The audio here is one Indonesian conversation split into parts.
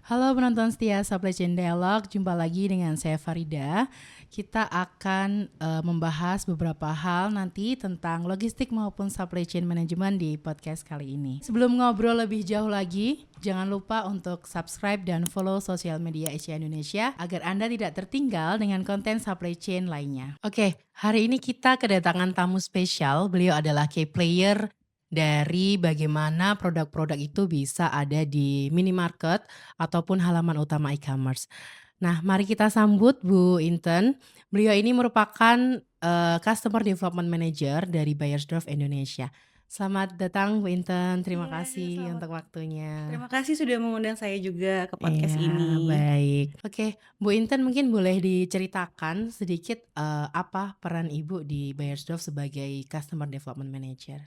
Halo penonton setia Supply Chain Dialog, jumpa lagi dengan saya Farida. Kita akan membahas beberapa hal nanti tentang logistik maupun supply chain management di podcast kali ini. Sebelum ngobrol lebih jauh lagi, jangan lupa untuk subscribe dan follow sosial media Asia Indonesia agar Anda tidak tertinggal dengan konten supply chain lainnya. Oke, hari ini kita kedatangan tamu spesial. Beliau adalah key player dari bagaimana produk-produk itu bisa ada di minimarket ataupun halaman utama e-commerce. Nah, mari kita sambut Bu Inten. Beliau ini merupakan Customer Development Manager dari Beiersdorf Indonesia. Selamat datang Bu Inten, terima Iya, kasih selamat. untuk waktunya. Terima kasih sudah mengundang saya juga ke podcast Iya, ini. baik. Oke, Bu Inten mungkin boleh diceritakan sedikit apa peran Ibu di Beiersdorf sebagai Customer Development Manager?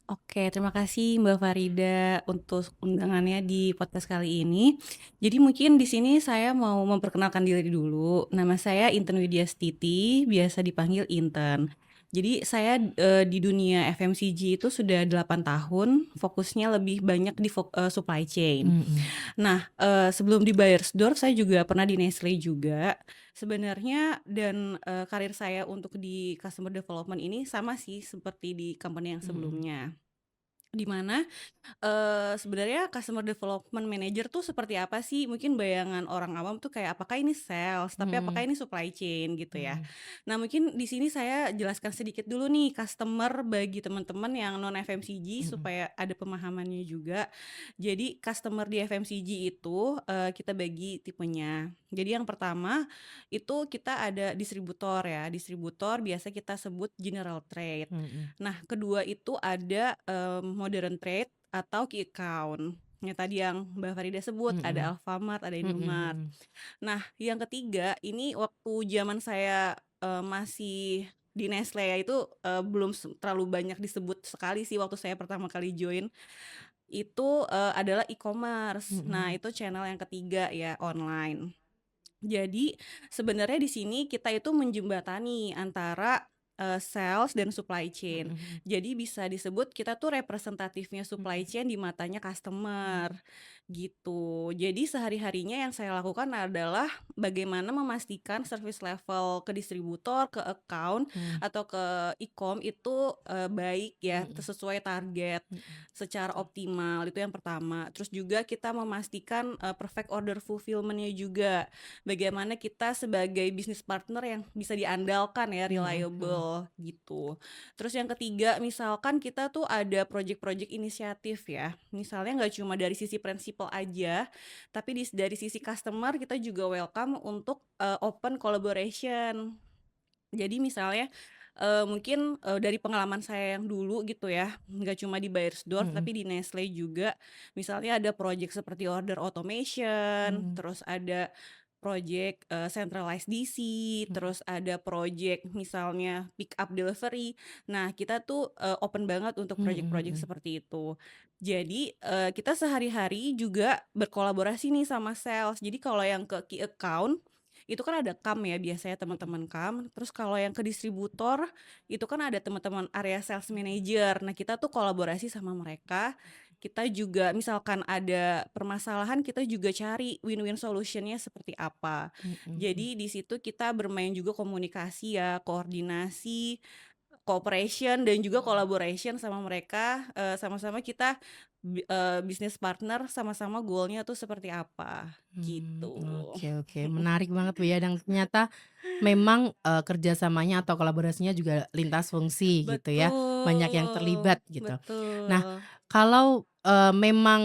Oke, terima kasih Mbak Farida untuk undangannya di podcast kali ini. Jadi mungkin di sini saya mau memperkenalkan diri dulu. Nama saya Inten Widiastiti, biasa dipanggil Inten. Jadi saya di dunia FMCG itu sudah 8 tahun, fokusnya lebih banyak di supply chain. Mhm. Nah, sebelum di Beiersdorf saya juga pernah di Nestlé juga. Sebenarnya dan, karir saya untuk di customer development ini sama sih seperti di company yang Mhm. sebelumnya. Di mana sebenarnya customer development manager tuh seperti apa sih? Mungkin bayangan orang awam tuh kayak apakah ini sales, tapi apakah Mhm. ini supply chain gitu ya. Mhm. Nah, mungkin di sini saya jelaskan sedikit dulu nih customer bagi teman-teman yang non FMCG Mhm. supaya ada pemahamannya juga. Jadi customer di FMCG itu, kita bagi tipenya. Jadi yang pertama itu kita ada distributor ya, distributor biasa kita sebut general trade. Mhm. Nah, kedua itu ada, modern trade atau key account. Yang tadi yang Mbak Farida sebut, ada Mhm. Alfamart, ada Mhm. Indomart. Mhm. Nah, yang ketiga ini waktu zaman saya, masih di Nestlé ya itu, belum terlalu banyak disebut sekali sih waktu saya pertama kali join, itu, adalah e-commerce. Nah, Mhm. itu channel yang ketiga ya, online. Jadi sebenarnya di sini kita itu menjembatani antara, sales dan supply chain. Mhm. Jadi bisa disebut kita tuh representatifnya supply Mhm. chain di matanya customer, gitu. Jadi sehari-harinya yang saya lakukan adalah bagaimana memastikan service level ke distributor, ke account, Mhm. atau ke e-com itu, baik ya, Mhm. sesuai target Mhm. secara Oke. optimal, itu yang pertama. Terus juga kita memastikan, perfect order fulfillment-nya juga. Bagaimana kita sebagai bisnis partner yang bisa diandalkan ya, Mhm. Mhm. reliable gitu. Terus yang ketiga, misalkan kita tuh ada project-project inisiatif ya. Misalnya nggak cuma dari sisi prinsipal aja, tapi dari sisi customer kita juga welcome untuk open collaboration. Jadi misalnya mungkin dari pengalaman saya yang dulu gitu ya, nggak cuma di Beiersdorf Mhm. tapi di Nestlé juga. Misalnya ada project seperti order automation, Mhm. terus ada project centralized DC, Mhm. terus ada project misalnya pick up delivery. Nah, kita tuh open banget untuk Mhm. project-project Mhm. seperti itu. Jadi kita sehari-hari juga berkolaborasi nih sama sales. Jadi kalau yang ke key account itu kan ada CAM ya biasanya Mhm. teman-teman CAM, terus kalau yang ke distributor, itu kan ada teman-teman area sales Mhm. manager. Nah, kita tuh kolaborasi sama mereka, kita juga misalkan ada permasalahan, kita juga cari win-win solution-nya seperti apa. Mhm. Jadi di situ kita bermain juga komunikasi ya, koordinasi, cooperation dan juga Mhm. collaboration sama mereka, sama-sama kita bisnis partner sama-sama goal-nya tuh seperti apa, gitu. Oke, oke, menarik banget Bu ya, dan ternyata memang kerjasamanya atau kolaborasinya juga lintas fungsi gitu ya, banyak yang terlibat Betul, gitu. Nah, betul. kalau memang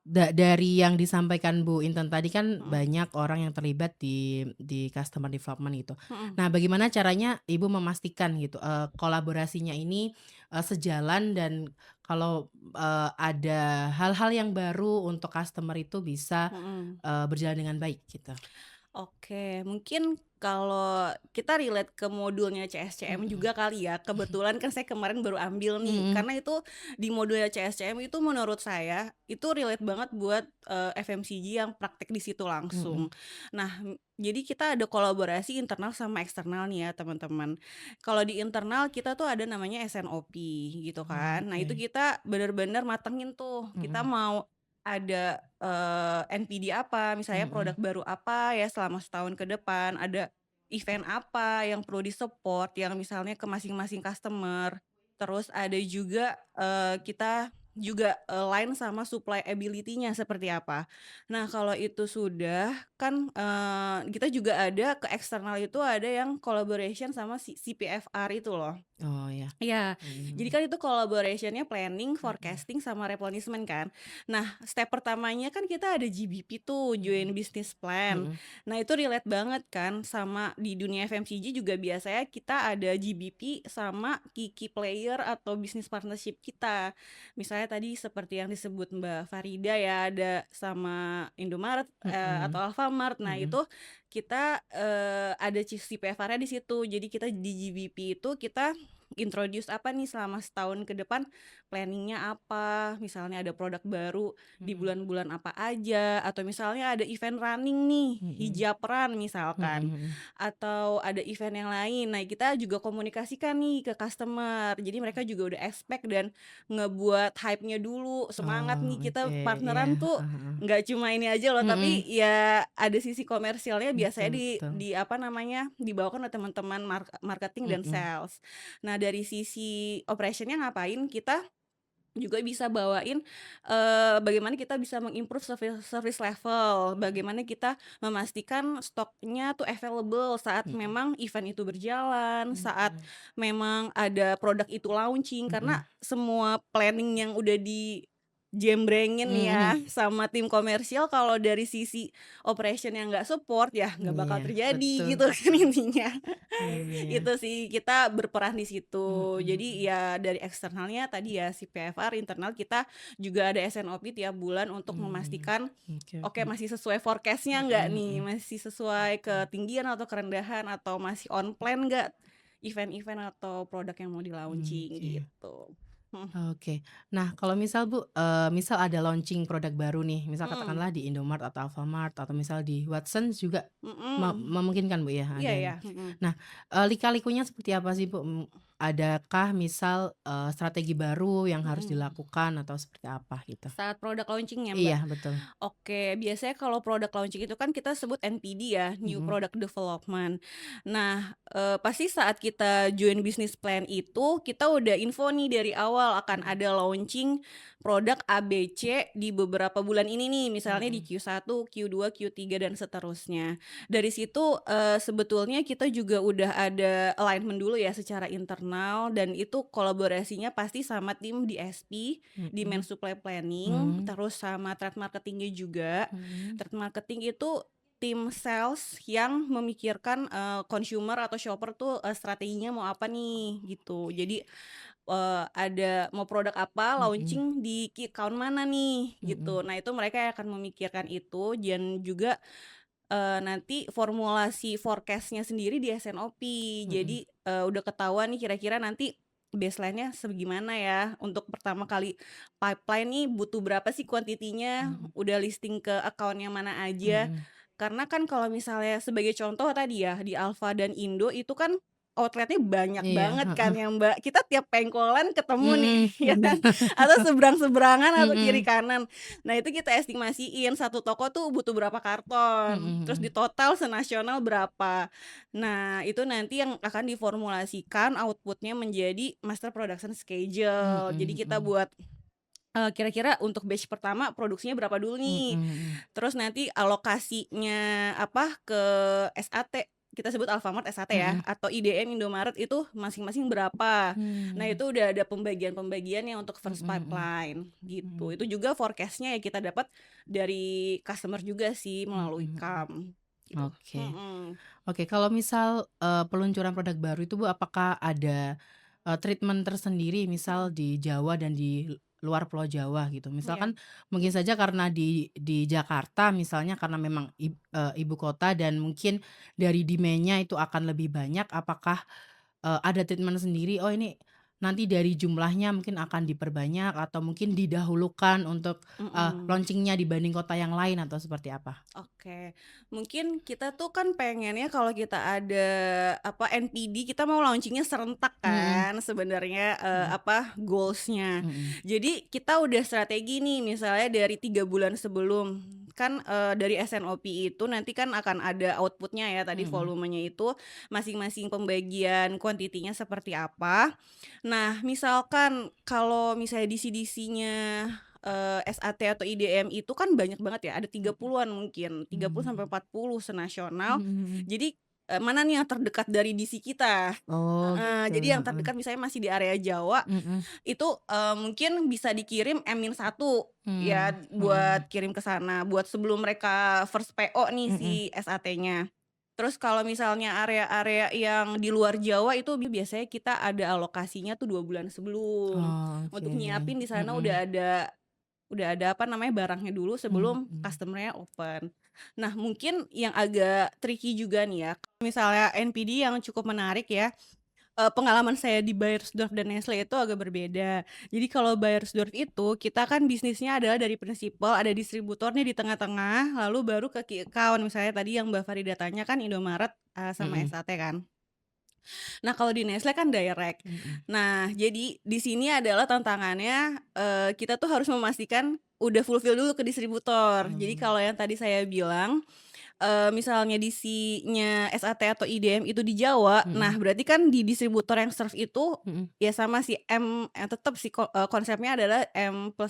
dari yang disampaikan Bu Intan tadi kan Mhm, banyak orang yang terlibat di customer development gitu. mhm. Nah, bagaimana caranya Ibu memastikan gitu kolaborasinya ini sejalan, dan kalau ada hal-hal yang baru untuk customer itu bisa Mhm. berjalan dengan baik gitu? Oke, mungkin kalau kita relate ke modulnya CSCM Mhm. juga kali ya, kebetulan kan saya kemarin baru ambil nih, Mhm. karena itu di modulnya CSCM itu menurut saya, itu relate banget buat, FMCG yang praktek di situ Mhm. langsung. Nah, jadi kita ada kolaborasi internal sama eksternal nih ya teman-teman. Kalau di internal kita tuh ada namanya SNOP gitu kan, nah itu Oke. kita bener-bener matengin tuh, kita Mhm. mau ada, NPD apa, misalnya produk Mhm. baru apa ya selama setahun ke depan, ada event apa yang perlu di-support yang misalnya ke masing-masing customer. Terus ada juga, kita juga align sama supply ability-nya seperti apa. Nah, kalau itu sudah kan, kita juga ada ke eksternal itu ada yang collaboration sama si CPFR itu loh. Oh ya. Iya, jadi Mhm. kan itu collaboration-nya planning, Mhm. forecasting, sama replenishment kan. Nah, step pertamanya kan kita ada GBP tuh, Joint Mhm. Business Plan. Mhm. Nah, itu relate banget kan sama di dunia FMCG juga biasanya kita ada GBP sama key player atau business partnership kita. Misalnya tadi seperti yang disebut Mbak Farida ya, ada sama Indomaret, Mhm. atau Alfamart. Nah, Mhm. itu kita, ada CPFR-nya di situ. Jadi kita di GBP itu kita introduce apa nih selama setahun ke depan, planning-nya apa, misalnya ada produk baru di Mhm. bulan-bulan apa aja, atau misalnya ada event running nih, Mhm. hijab run Mhm. misalkan, Mhm. atau ada event yang lain. Nah, kita juga komunikasikan nih ke customer, jadi mereka juga udah expect dan ngebuat hype-nya dulu, semangat nih Oh, kita oke, iya, partneran tuh heeh heeh. nggak cuma ini aja loh, tapi Mhm. ya ada sisi komersialnya biasanya Betul betul. di apa namanya, dibawakan oleh teman-teman marketing dan Mhm. sales. Nah, dari sisi operation-nya ngapain, kita juga bisa bawain, bagaimana kita bisa meng-improve service level, bagaimana kita memastikan stoknya tuh available saat Mhm. memang event itu berjalan, saat Mhm. memang ada produk itu launching. Karena Mhm. semua planning yang udah dijembrengin ya Mhm. sama tim komersial, kalau dari sisi operation yang nggak support, ya nggak bakal Iya, terjadi betul gitu kan betul. intinya. Iya. Itu sih, kita berperan di Mhm. situ. Jadi Mhm. ya dari eksternalnya tadi ya si PFR, internal kita juga ada SNOP tiap bulan untuk Mmm, memastikan, oke oke oke. masih sesuai forecast-nya nggak Mhm. nih, Mhm. masih sesuai Mhm. ketinggian atau kerendahan, atau masih on plan nggak event-event atau produk yang mau di-launching Oke. gitu. Mhm. Oke. Nah, kalau misal Bu, misal ada launching produk baru nih, misal Mhm. katakanlah di Indomart atau Alfamart atau misal di Watsons juga Mhm. memungkinkan Bu ya Iya ada ya, nih. mhm. Nah, lika-likunya seperti apa sih Bu? Adakah misal, strategi baru yang harus Mhm. dilakukan atau seperti apa gitu? Saat produk launching ya, Mbak? Iya betul. Oke, biasanya kalau produk launching itu kan kita sebut NPD ya, New Mhm. Product Development. Nah, pasti saat kita join business plan itu, kita udah info nih dari awal akan Mhm. ada launching produk ABC di beberapa bulan ini nih, misalnya di Mhm. Q1, Q2, Q3, dan seterusnya. Dari situ, sebetulnya kita juga udah ada alignment dulu ya secara internal, dan itu kolaborasinya pasti sama tim di SP, Mhm. demand supply planning, Mhm. terus sama trade marketing-nya juga. Mhm. Trade marketing itu tim sales yang memikirkan, consumer atau shopper tuh, strateginya mau apa nih, gitu. Jadi, ada mau produk apa, Mhm. launching di key account mana nih, Mhm. gitu. Nah, itu mereka yang akan memikirkan itu, dan juga, nanti formulasi forecast-nya sendiri di SNOP. Mhm. Jadi, udah ketahuan nih kira-kira nanti baseline-nya segimana ya, untuk pertama kali pipeline nih butuh berapa sih kuantitinya, Mhm. udah listing ke account yang mana aja. Mhm. Karena kan kalau misalnya sebagai contoh tadi ya, di Alfa dan Indo itu kan outlet-nya banyak Iya, banget kan heeh. ya, Mbak. Kita tiap pengkolan ketemu nih, Mhm, ya bener. kan, atau seberang-seberangan atau kiri Mhm. kanan. Nah, itu kita estimasiin satu toko tuh butuh berapa Mhm. karton, terus di Mhm. total senasional berapa. Nah, itu nanti yang akan diformulasikan output-nya menjadi master production schedule. Jadi Mhm. kita Mhm. buat, kira-kira untuk batch pertama produksinya berapa dulu Mhm. nih, Mhm. terus nanti alokasinya apa, ke SAT, kita sebut Alfamart SAT ya, Mhm. atau IDM Indomaret itu masing-masing berapa. Nah, Mmm. itu udah ada pembagian-pembagiannya untuk first Mhm. Mhm. pipeline, gitu. Mhm. Itu juga forecast-nya ya kita dapat dari customer juga sih Mhm. melalui Mhm. CAM, gitu. Oke. Mhm. Oke, kalau misal, peluncuran produk baru itu Bu, apakah ada, treatment tersendiri misal Mhm. di Jawa dan di luar Pulau Jawa gitu? Iya. Misalkan mungkin saja karena di Jakarta misalnya karena memang ibu kota dan mungkin dari demand-nya itu akan lebih banyak, apakah, ada treatment sendiri, "Oh ini nanti dari jumlahnya mungkin akan diperbanyak atau mungkin didahulukan untuk, Mhm. launching-nya dibanding kota yang lain atau seperti apa? Oke, mungkin kita tuh kan pengennya kalau kita ada NPD kita mau launchingnya serentak Mhm kan sebenarnya, mhm goals-nya. mhm Jadi kita udah strategi nih misalnya dari 3 bulan sebelum, kan, dari SNOP itu nanti kan akan ada output-nya ya tadi mhm volumenya itu masing-masing pembagian kuantitinya seperti apa. Nah misalkan kalau misalnya DC-DC-nya SAT atau IDM itu kan banyak banget ya, ada tiga mhm puluhan mungkin, 30 sampai mhm 40 senasional. mhm mhm. Jadi, mana nih yang terdekat dari DC kita? Oh Heeh, gitu, jadi yang heeh, terdekat misalnya masih di area Jawa, mhm, itu, mungkin bisa dikirim M-1 ya mmm, buat mhm kirim ke sana, buat sebelum mereka first PO nih mhm. si SAT-nya. Terus kalau misalnya area-area yang di luar Jawa itu biasanya kita ada alokasinya tuh 2 bulan sebelum. Oh, Untuk oke, nyiapin di sana mhm, udah ada barangnya dulu sebelum mhm customer-nya open. Nah, mungkin yang agak tricky juga nih ya, kalau misalnya NPD yang cukup menarik ya, pengalaman saya di Beiersdorf dan Nestle itu agak berbeda. Jadi kalau Beiersdorf itu kita kan bisnisnya adalah dari prinsipal, ada distributornya di tengah-tengah, lalu baru ke key account, misalnya tadi yang Mbak Farida tanya kan Indomaret, sama mhm SAT kan. Nah, kalau di Nestle kan direct. mhm Nah, jadi di sini adalah tantangannya, kita tuh harus memastikan udah fulfill dulu ke distributor. Jadi mhm kalau yang tadi saya bilang, misalnya DC-nya SAT atau IDM itu di Jawa, nah mhm berarti kan di distributor yang serve itu, mhm. ya sama si tetep si konsepnya adalah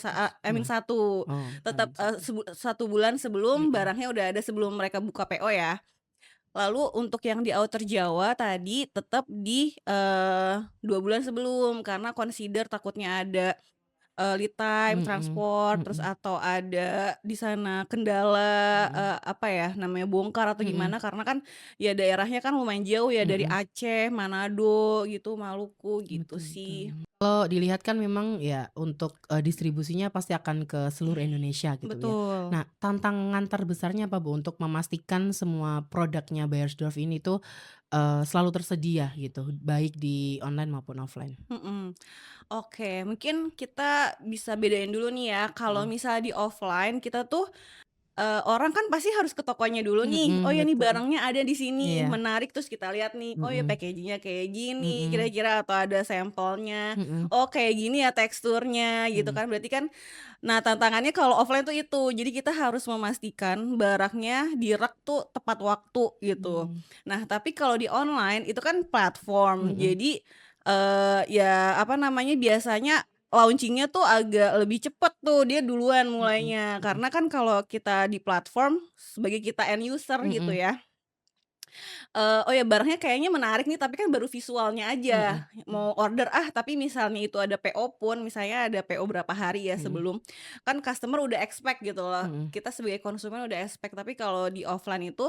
Nah, M+1. oh, Tetap, M1, 1 bulan sebelum mhm barangnya udah ada sebelum mereka buka PO ya. Lalu untuk yang di outer Jawa tadi tetap di, 2 bulan sebelum, karena consider takutnya ada, lead time, mhm transport, terus mhm atau ada di sana kendala, mhm namanya bongkar atau mhm gimana, karena kan ya daerahnya kan lumayan jauh ya dari mhm. Aceh, Manado gitu, Maluku gitu Betul betul. sih. Kalau dilihat kan memang ya untuk, distribusinya pasti akan ke seluruh Indonesia gitu ya. Betul. Nah, tantangan terbesarnya apa Bu untuk memastikan semua produknya Beiersdorf ini tuh, selalu tersedia gitu, baik di online maupun offline? Mhm. Oke, mungkin kita bisa bedain dulu nih ya, kalau Mhm. misalnya di offline kita tuh orang kan pasti harus ke tokonya dulu nih, "Oh Mhm, ya nih betul. barangnya ada di sini," Iya. menarik terus kita lihat nih, "Oh ya Mhm packaging-nya kayak gini mhm kira-kira," atau ada sampelnya, mhm "Oh kayak gini ya teksturnya," gitu mhm kan. Berarti kan nah tantangannya kalau offline tuh itu, jadi kita harus memastikan barangnya di rak tuh tepat waktu gitu. mhm Nah tapi kalau di online itu kan platform, mhm jadi, ya biasanya launching-nya tuh agak lebih cepet tuh, dia duluan mhm mulainya. mhm Karena kan kalau kita di platform, sebagai kita end user gitu mhm ya, "Oh ya barangnya kayaknya menarik nih," tapi kan baru visualnya aja. mhm Mau order, tapi misalnya itu ada PO pun, misalnya ada PO berapa hari ya mhm sebelum, kan customer udah expect gitu loh. mhm Kita sebagai konsumen udah expect, tapi kalau di offline itu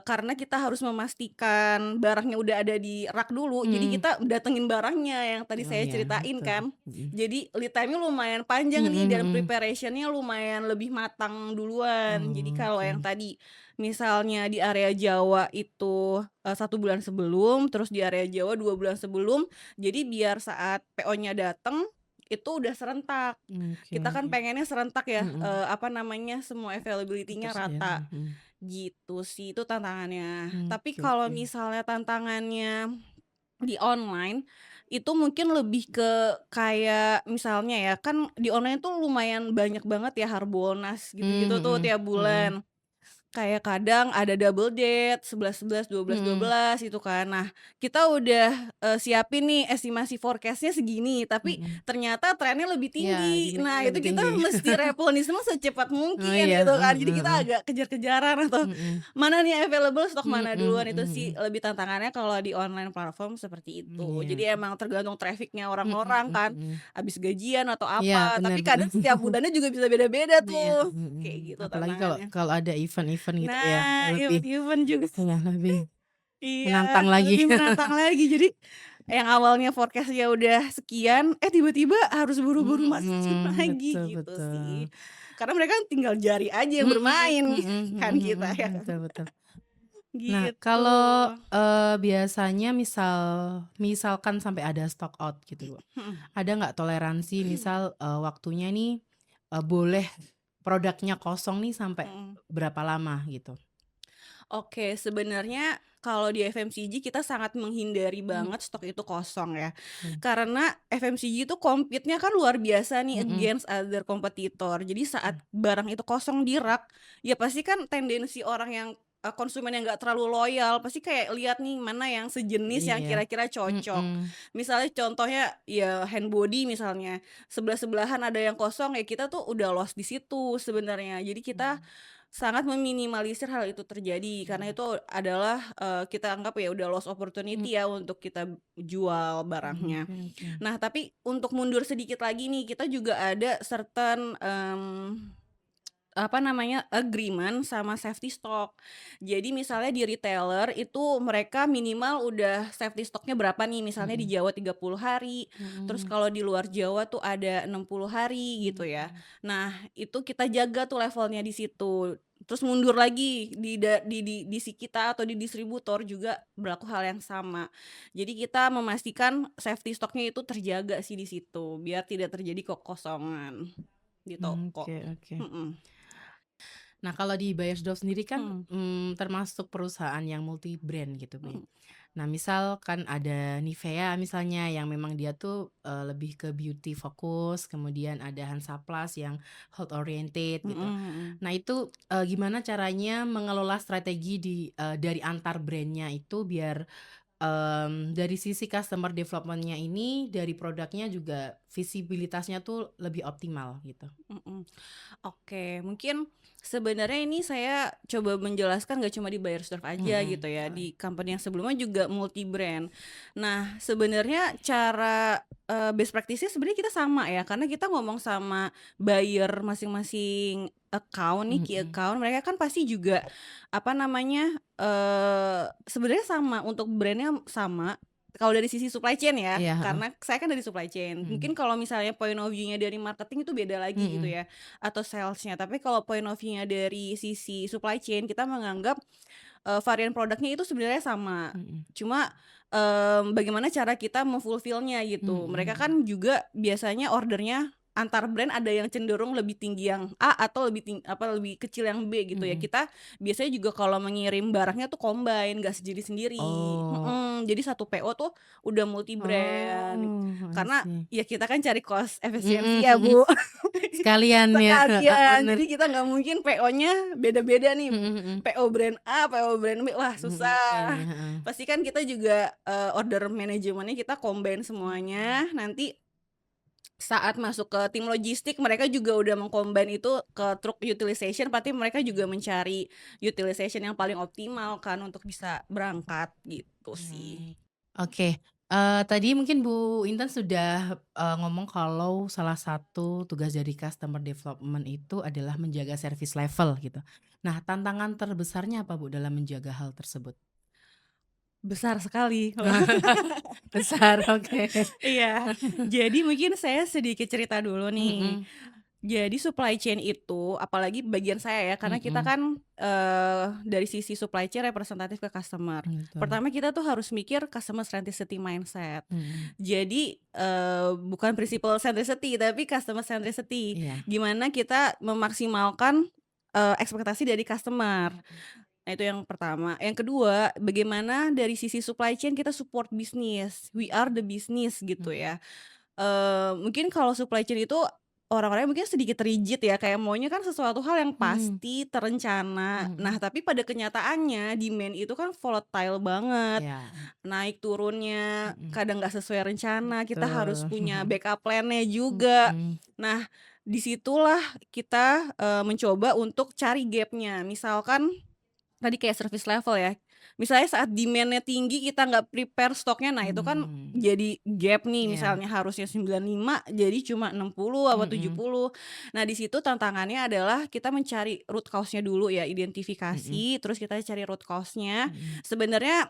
karena kita harus memastikan barangnya udah ada di rak dulu, jadi mhm. kita datengin barangnya yang tadi Oh saya ya, ceritain betul. kan. Mhm. Jadi lead time-nya lumayan panjang Mhm nih dan mhm. preparation-nya lumayan lebih matang duluan. Jadi Oh, kalau yang oke. tadi misalnya di area Jawa itu, 1 bulan sebelum, terus di area Jawa 2 bulan sebelum, jadi biar saat PO-nya dateng, itu udah serentak. Oke, Kita kan pengennya serentak ya, mhm, semua availability-nya ketersediaan, rata. Gitu sih, itu tantangannya. Tapi oke kalau oke, misalnya tantangannya di online, itu mungkin lebih ke kayak misalnya ya, kan di online tuh lumayan banyak banget ya Harbolnas gitu-gitu tuh mhm tiap mhm, bulan. Kayak kadang ada double date, 11 11 dua mhm belas itu kan. Nah, kita udah, siapin nih estimasi forecast-nya segini, tapi mhm. ternyata trennya lebih Iya, tinggi. dinaikin Nah, itu lebih kita tinggi. mesti replenisme secepat Oh mungkin iya, gitu kan. heeh Jadi kita heeh, agak kejar-kejaran atau mhm, mana nih available, stok mhm mana mhm duluan, itu sih mhm, lebih tantangannya kalau di online platform seperti itu. iya, Jadi emang tergantung traffic-nya mhm orang-orang kan, mhm. habis gajian atau Iya, apa, bener tapi bener. kadang setiap bulannya juga bisa beda-beda Iya, tuh, mhm, kayak gitu apalagi kalau tantangannya. kalau ada event-event gitu ya, Nah, lebih event-event juga iya, lebih iya, menantang lagi. lebih menantang lagi. Jadi, yang awalnya forecast-nya udah sekian, tiba-tiba harus buru-buru masukin Mhm, lagi, betul gitu sih. betul. Karena mereka tinggal jari aja yang Mhm bermain, mhm kan mhm kita mhm, ya kan. betul betul. Nah, gitu. kalau, biasanya misalkan sampai ada stock out gitu, Bu, Mhm. ada nggak toleransi misal, waktunya nih, boleh produknya kosong nih sampai Mhm. berapa lama gitu? Oke, sebenarnya kalau di FMCG kita sangat menghindari Mmm, banget stok itu kosong ya. oke. Karena FMCG itu compete-nya kan luar biasa nih Mhm, against other kompetitor. Jadi saat mmm, barang itu kosong di rak, ya pasti kan tendensi orang yang konsumen yang nggak terlalu loyal pasti kayak lihat nih mana yang sejenis yang iya, kira-kira cocok. mhm, Misalnya contohnya ya hand body misalnya, sebelah-sebelahan ada yang kosong ya kita tuh udah lost di situ sebenarnya. Jadi kita mhm, sangat meminimalisir hal itu terjadi karena mhm, itu adalah, kita anggap ya udah lost mmm, opportunity ya untuk kita jual barangnya. oke oke, Nah tapi untuk mundur sedikit lagi nih kita juga ada certain, apa namanya, agreement sama safety stock. Jadi misalnya di retailer itu mereka minimal udah safety stock-nya berapa nih, misalnya di mhm, Jawa 30 hari, terus mhm, kalau di luar Jawa tuh ada 60 hari gitu ya. mhm, Nah, itu kita jaga tuh levelnya di situ. Terus mundur lagi di si kita atau di distributor juga berlaku hal yang sama. Jadi kita memastikan safety stock-nya itu terjaga sih di situ, biar tidak terjadi kekosongan di toko. oke oke. Mhm. Nah, kalau di Beiersdorf sendiri kan, Mhm. termasuk perusahaan yang multi brand gitu, Bu, ya. Mhm. Nah, misal kan ada Nivea misalnya yang memang dia tuh, lebih ke beauty fokus, kemudian ada Hansaplast yang health oriented Mhm gitu. mhm. Nah itu, gimana caranya mengelola strategi dari antar brand-nya itu biar, dari sisi customer development-nya ini, dari produknya juga visibilitasnya tuh lebih optimal gitu? Mhm. Oke, mungkin sebenarnya ini saya coba menjelaskan nggak cuma di Beiersdorf aja Mhm, gitu ya, boleh. di company yang sebelumnya juga multi brand. Nah, sebenarnya cara, best practice-nya sebenarnya kita sama ya, karena kita ngomong sama buyer masing-masing account nih, key Mhm. account, mereka kan pasti juga, apa namanya, sebenarnya sama, untuk brand-nya sama, kalau dari sisi supply chain ya, Iya, heeh. karena saya kan dari supply chain. Mhm. Mungkin kalau misalnya point of view-nya dari marketing itu beda lagi gitu Mhm. ya, atau sales-nya. Tapi kalau point of view-nya dari sisi supply chain, kita menganggap, varian produknya itu sebenarnya sama. Mhm. Cuma, bagaimana cara kita me-fulfill-nya gitu. Mhm Mereka mhm. kan juga biasanya ordernya antar brand ada yang cenderung lebih tinggi yang A atau lebih kecil yang B gitu ya. Mhm. Kita biasanya juga kalau mengirim barangnya tuh combine, nggak sendiri-sendiri. Oh. Jadi satu PO tuh udah multi brand. Oh, I Karena see. ya kita kan cari cost efisiensi Mhm ya, mhm. Bu. Sekalian ya, heeh, Sekalian, bener. jadi kita nggak mungkin PO-nya beda-beda nih, Mhm mhm. PO brand A, PO brand B, wah Mhm, iya iya, susah. heeh. Pasti kan kita juga, order manajemennya kita combine Mmm. semuanya, nanti saat masuk ke tim logistik mereka juga udah meng-combine itu ke truk utilization, berarti mereka juga mencari utilization yang paling optimal kan untuk bisa berangkat, gitu sih. Mmm, oke, tadi mungkin Bu Intan sudah, ngomong kalau salah satu tugas dari customer development itu adalah menjaga service level gitu. Nah, tantangan terbesarnya apa Bu dalam menjaga hal tersebut? Besar sekali. Besar, oke. Iya, jadi mungkin saya sedikit cerita dulu nih. Mhm Jadi supply chain itu, apalagi bagian saya ya, karena kita mhm, kan, dari sisi supply chain representatif ke customer. betul. Pertama kita tuh harus mikir customer centricity mindset. Mhm, Jadi, bukan principle centricity, tapi customer centricity. iya. Gimana kita memaksimalkan, ekspektasi dari customer. Mhm Nah itu yang pertama. Yang kedua, bagaimana dari sisi supply chain kita support bisnis, we are the business gitu mhm ya. Mungkin kalau supply chain itu orang-orangnya mungkin sedikit rigid ya, kayak maunya kan sesuatu hal yang mhm pasti, terencana. Nah, mhm, tapi pada kenyataannya demand itu kan volatile banget, iya, naik turunnya, mhm, kadang nggak sesuai rencana, kita harus betul, punya mhm backup plan-nya juga. mhm Nah, disitulah kita, mencoba untuk cari gap-nya. Misalkan tadi kayak service level ya, misalnya saat demand-nya tinggi kita nggak prepare stoknya, nah itu kan mhm, jadi gap nih, iya, misalnya harusnya 95 jadi cuma 60 apa mhm 70. Nah di situ tantangannya adalah kita mencari root cause-nya dulu ya, mhm identifikasi, terus kita cari root cause-nya. mhm Sebenarnya,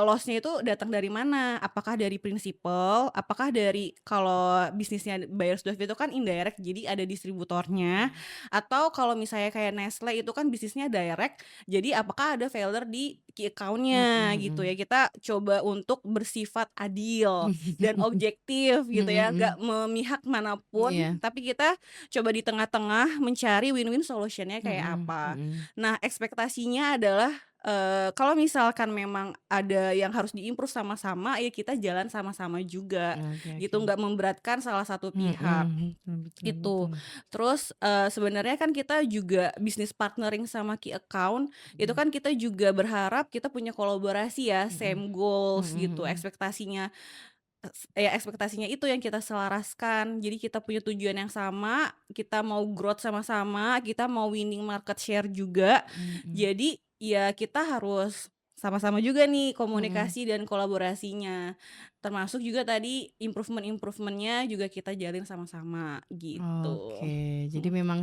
loss-nya itu datang dari mana? Apakah dari prinsipal? Apakah dari kalau bisnisnya buyer's drive itu kan indirect, jadi ada distributornya, atau kalau misalnya kayak Nestle itu kan bisnisnya direct, jadi apakah ada failure di key Mhm account-nya gitu mhm. ya. Kita coba untuk bersifat adil dan objektif gitu Mhm ya, mhm. nggak memihak manapun, Iya. tapi kita coba di tengah-tengah mencari win-win solution-nya kayak Mhm apa. mhm. Nah, ekspektasinya adalah, kalau misalkan memang ada yang harus di-improve sama-sama, ya kita jalan sama-sama juga, Oke gitu, oke. nggak memberatkan salah satu pihak, Mhm, betul betul gitu. betul. Terus, sebenarnya kan kita juga bisnis partnering sama key account, itu Mhm kan kita juga berharap kita punya kolaborasi ya, mhm. same goals Mhm gitu, mhm. ekspektasinya itu yang kita selaraskan. Jadi kita punya tujuan yang sama, kita mau growth sama-sama, kita mau winning market share juga. Mhm mhm. Jadi ya kita harus sama-sama juga nih Mhm. komunikasi dan kolaborasinya. Termasuk juga tadi improvement-improvementnya juga kita jalin sama-sama gitu. Oke, jadi Mhm. memang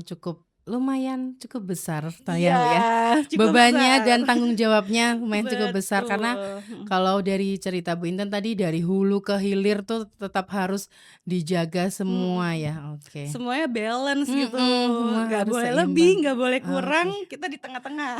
lumayan cukup besar Iya, ya, cukup bebannya besar. dan tanggung jawabnya lumayan cukup besar karena Betul, mhm. kalau dari cerita Bu Intan tadi dari hulu ke hilir tuh tetap harus dijaga semua Mhm. ya, oke. Semuanya balance gitu, Semua nggak harus boleh seimbang. lebih, nggak boleh kurang, Oke. kita di tengah-tengah.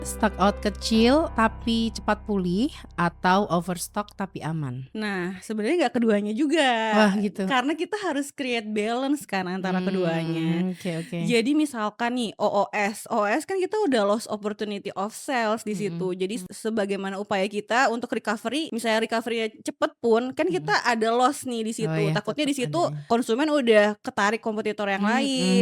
Stock out kecil tapi cepat pulih atau overstock tapi aman? Nah, sebenarnya nggak keduanya juga, Wah gitu. karena kita harus create balance kan antara keduanya. Oke oke. Jadi misalkan nih OOS kan kita udah lost opportunity of sales di Mhm, situ. Jadi sebagaimana upaya kita untuk recovery, misalnya recovery-nya cepet pun, kan mhm. kita ada loss nih di Oh situ. ya Takutnya tetap di ada situ ya. konsumen udah ketarik kompetitor yang Mhm. lain.